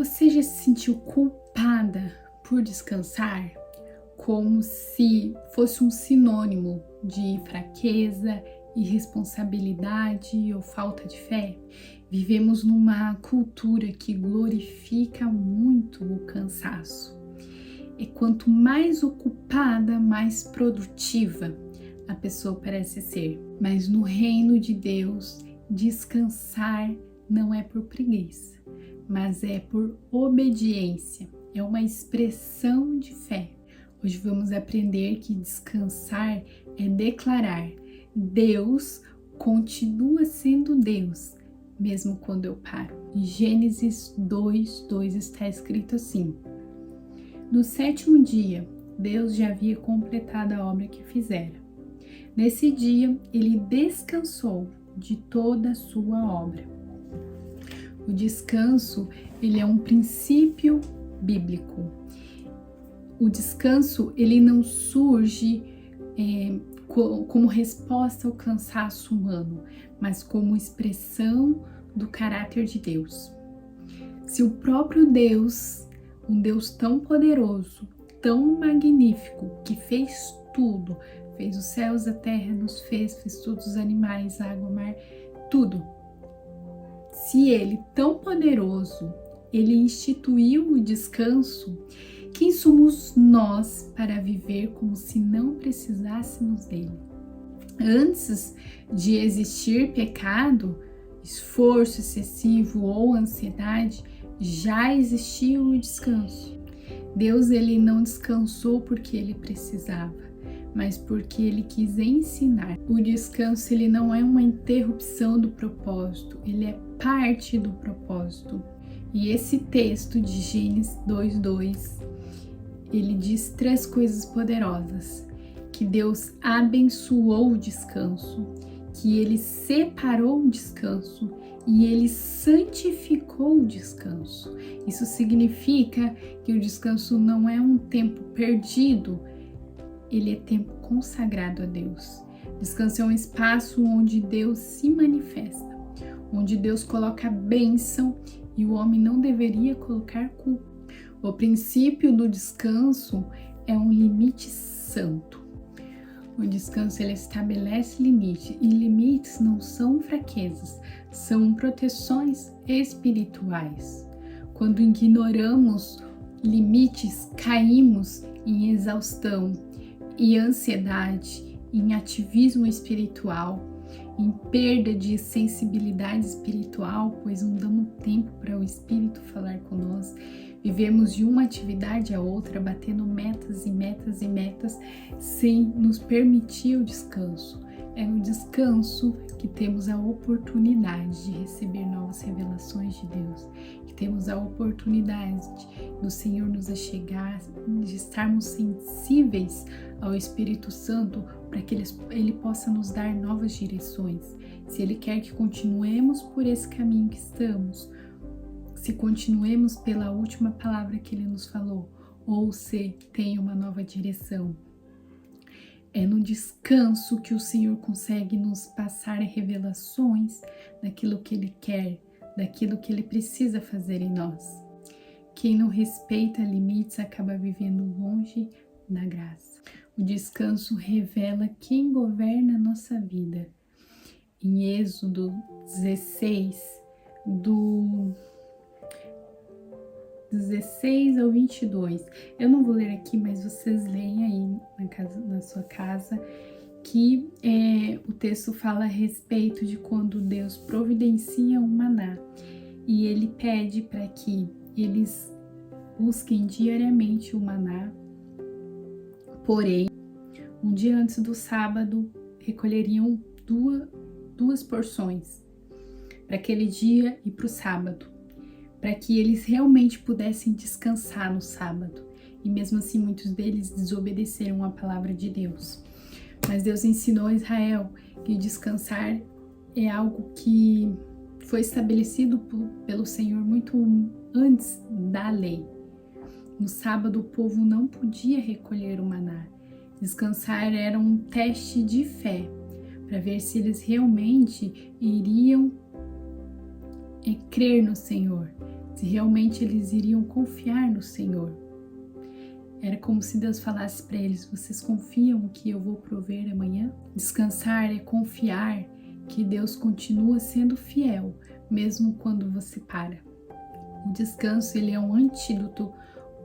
Você já se sentiu culpada por descansar? Como se fosse um sinônimo de fraqueza, irresponsabilidade ou falta de fé? Vivemos numa cultura que glorifica muito o cansaço. E quanto mais ocupada, mais produtiva a pessoa parece ser. Mas no reino de Deus, descansar não é por preguiça, mas é por obediência. É uma expressão de fé. Hoje vamos aprender que descansar é declarar: Deus continua sendo Deus, mesmo quando eu paro. Em Gênesis 2:2 está escrito assim: no sétimo dia, Deus já havia completado a obra que fizera. Nesse dia, ele descansou de toda a sua obra. O descanso, ele é um princípio bíblico. O descanso, ele não surge como resposta ao cansaço humano, mas como expressão do caráter de Deus. Se o próprio Deus, um Deus tão poderoso, tão magnífico, que fez tudo, fez os céus, a terra, nos fez todos os animais, água, mar, tudo. Se ele, tão poderoso, ele instituiu o descanso, quem somos nós para viver como se não precisássemos dele? Antes de existir pecado, esforço excessivo ou ansiedade, já existia o descanso. Deus, ele não descansou porque ele precisava, mas porque ele quis ensinar. O descanso, ele não é uma interrupção do propósito, ele é parte do propósito. E esse texto de Gênesis 2:2, ele diz 3 coisas poderosas: que Deus abençoou o descanso, que ele separou o descanso e ele santificou o descanso. Isso significa que o descanso não é um tempo perdido, ele é tempo consagrado a Deus. Descanso é um espaço onde Deus se manifesta, onde Deus coloca a bênção e o homem não deveria colocar culpa. O princípio do descanso é um limite santo. O descanso, ele estabelece limites, e limites não são fraquezas, são proteções espirituais. Quando ignoramos limites, caímos em exaustão, em ansiedade, em ativismo espiritual, em perda de sensibilidade espiritual, pois não damos tempo para o Espírito falar conosco. Vivemos de uma atividade a outra, batendo metas e metas e metas, sem nos permitir o descanso. É no descanso que temos a oportunidade de receber novas revelações de Deus, que temos a oportunidade do Senhor nos achegar, de estarmos sensíveis ao Espírito Santo, para que Ele possa nos dar novas direções. Se Ele quer que continuemos por esse caminho que estamos, se continuemos pela última palavra que Ele nos falou, ou se tem uma nova direção. É no descanso que o Senhor consegue nos passar revelações daquilo que Ele quer, daquilo que Ele precisa fazer em nós. Quem não respeita limites acaba vivendo longe da graça. O descanso revela quem governa a nossa vida. Em Êxodo 16, do 16 ao 22. Eu não vou ler aqui, mas vocês leem aí na sua casa, que o texto fala a respeito de quando Deus providencia um maná e Ele pede para que eles busquem diariamente o maná, porém, um dia antes do sábado, recolheriam duas porções para aquele dia e para o sábado, para que eles realmente pudessem descansar no sábado. E mesmo assim, muitos deles desobedeceram a palavra de Deus. Mas Deus ensinou a Israel que descansar é algo que foi estabelecido pelo Senhor muito antes da lei. No sábado, o povo não podia recolher o maná. Descansar era um teste de fé, para ver se eles realmente iriam crer no Senhor, se realmente eles iriam confiar no Senhor. Era como se Deus falasse para eles: vocês confiam que eu vou prover amanhã? Descansar é confiar que Deus continua sendo fiel, mesmo quando você para. O descanso, ele é um antídoto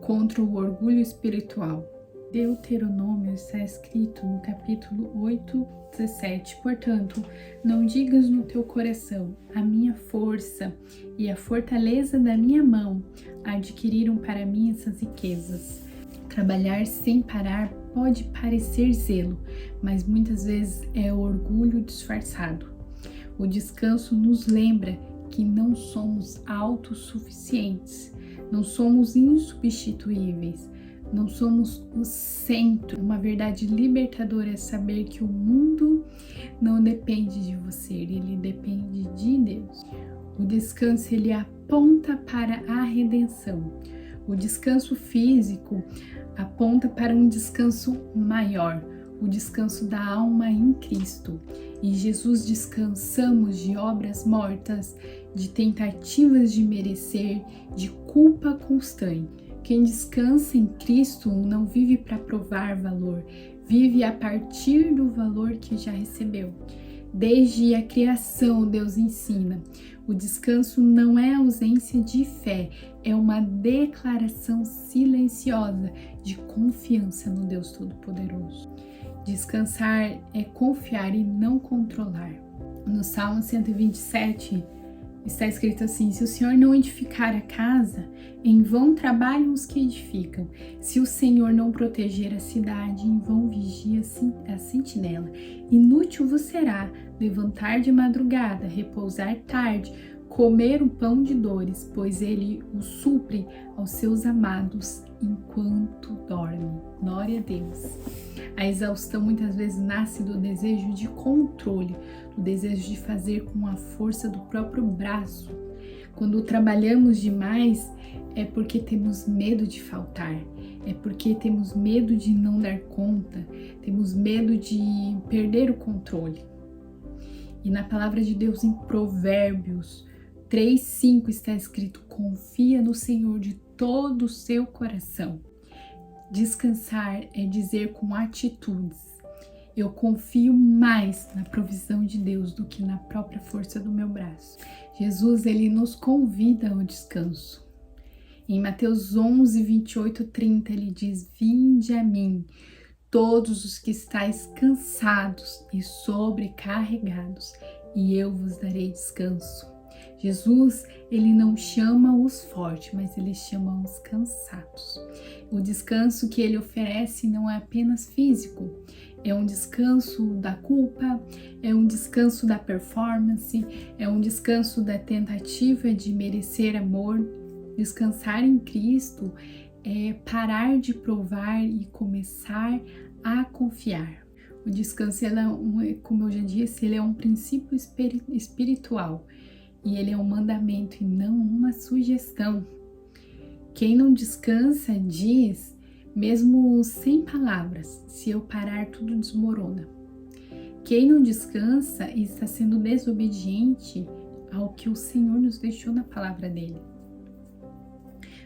contra o orgulho espiritual. Deuteronômio está escrito no capítulo 8:17. Portanto, não digas no teu coração: a minha força e a fortaleza da minha mão adquiriram para mim essas riquezas. Trabalhar sem parar pode parecer zelo, mas muitas vezes é orgulho disfarçado. O descanso nos lembra que não somos autossuficientes, não somos insubstituíveis, não somos o centro. Uma verdade libertadora é saber que o mundo não depende de você, ele depende de Deus. O descanso, ele aponta para a redenção. O descanso físico aponta para um descanso maior, o descanso da alma em Cristo. Em Jesus descansamos de obras mortas, de tentativas de merecer, de culpa constante. Quem descansa em Cristo não vive para provar valor, vive a partir do valor que já recebeu. Desde a criação, Deus ensina: o descanso não é ausência de fé, é uma declaração silenciosa de confiança no Deus Todo-Poderoso. Descansar é confiar e não controlar. No Salmo 127 está escrito assim: se o Senhor não edificar a casa, em vão trabalham os que edificam. Se o Senhor não proteger a cidade, em vão vigia a sentinela. Inútil vos será levantar de madrugada, repousar tarde, comer o pão de dores, pois ele o supre aos seus amados enquanto dorme. Glória a Deus. A exaustão muitas vezes nasce do desejo de controle, do desejo de fazer com a força do próprio braço. Quando trabalhamos demais, é porque temos medo de faltar, é porque temos medo de não dar conta, temos medo de perder o controle. E na palavra de Deus, em Provérbios 3:5 está escrito: confia no Senhor de todo o seu coração. Descansar é dizer com atitudes: eu confio mais na provisão de Deus do que na própria força do meu braço. Jesus, ele nos convida ao descanso. Em Mateus 11:28-30, ele diz: vinde a mim, todos os que estáis cansados e sobrecarregados, e eu vos darei descanso. Jesus, ele não chama os fortes, mas ele chama os cansados. O descanso que ele oferece não é apenas físico, é um descanso da culpa, é um descanso da performance, é um descanso da tentativa de merecer amor. Descansar em Cristo é parar de provar e começar a confiar. O descanso, como eu já disse, ele é um princípio espiritual. E ele é um mandamento e não uma sugestão. Quem não descansa diz, mesmo sem palavras: se eu parar, tudo desmorona. Quem não descansa está sendo desobediente ao que o Senhor nos deixou na palavra dele.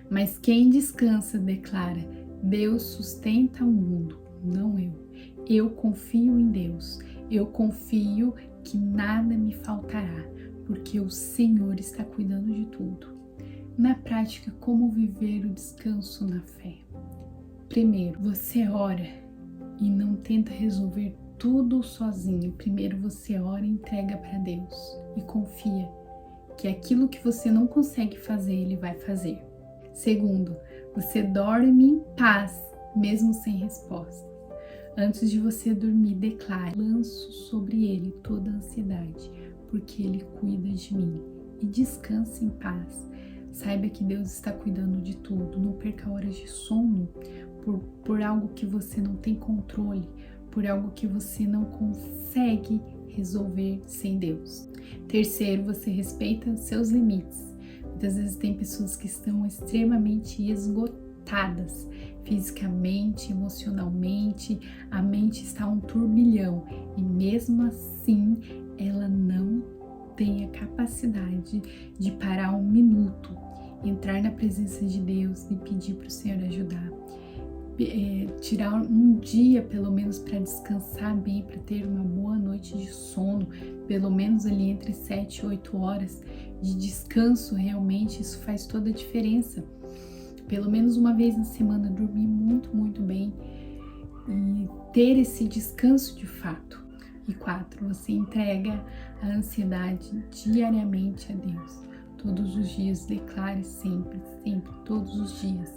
Mas quem descansa declara: Deus sustenta o mundo, não eu. Eu confio em Deus. Eu confio que nada me faltará, porque o Senhor está cuidando de tudo. Na prática, como viver o descanso na fé? Primeiro, você ora e não tenta resolver tudo sozinho. Primeiro você ora e entrega para Deus e confia que aquilo que você não consegue fazer, Ele vai fazer. Segundo, você dorme em paz, mesmo sem resposta. Antes de você dormir, declare: lanço sobre Ele toda a ansiedade, porque Ele cuida de mim. E descanse em paz. Saiba que Deus está cuidando de tudo. Não perca horas de sono por algo que você não tem controle, por algo que você não consegue resolver sem Deus. Terceiro, você respeita seus limites. Muitas vezes tem pessoas que estão extremamente esgotadas, fisicamente, emocionalmente, a mente está um turbilhão e mesmo assim ela não tem a capacidade de parar um minuto entrar na presença de Deus e pedir para o Senhor ajudar. Tirar um dia pelo menos para descansar bem, para ter uma boa noite de sono, pelo menos ali entre 7 e 8 horas de descanso, realmente isso faz toda a diferença. Pelo menos uma vez na semana dormir muito, muito bem e ter esse descanso de fato. E 4, você entrega a ansiedade diariamente a Deus. Todos os dias, declare sempre, sempre, todos os dias.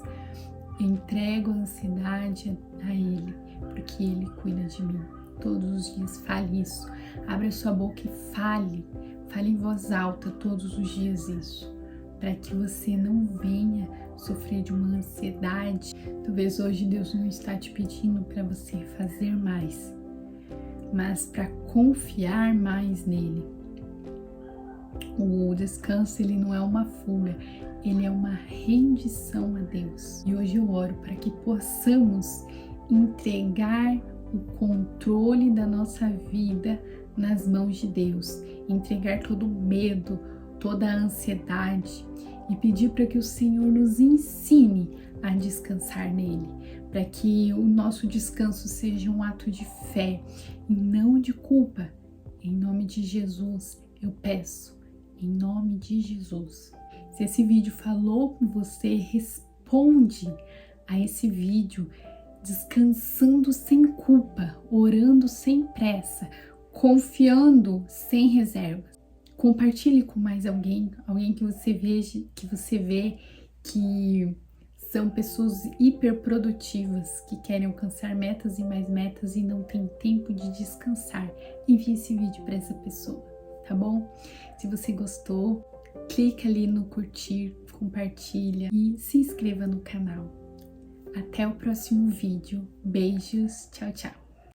Entrego a ansiedade a Ele, porque Ele cuida de mim. Todos os dias, fale isso. Abra sua boca e fale. Fale em voz alta todos os dias isso, para que você não venha sofrer de uma ansiedade. Talvez hoje Deus não está te pedindo para você fazer mais, mas para confiar mais nele. O descanso, ele não é uma fuga, ele é uma rendição a Deus. E hoje eu oro para que possamos entregar o controle da nossa vida nas mãos de Deus, entregar todo o medo, toda a ansiedade e pedir para que o Senhor nos ensine a descansar nele, para que o nosso descanso seja um ato de fé e não de culpa. Em nome de Jesus, eu peço, em nome de Jesus. Se esse vídeo falou com você, responde a esse vídeo descansando sem culpa, orando sem pressa, confiando sem reservas. Compartilhe com mais alguém que você vê que são pessoas hiperprodutivas, que querem alcançar metas e mais metas e não tem tempo de descansar. Envie esse vídeo para essa pessoa, tá bom? Se você gostou, clica ali no curtir, compartilha e se inscreva no canal. Até o próximo vídeo. Beijos, tchau, tchau.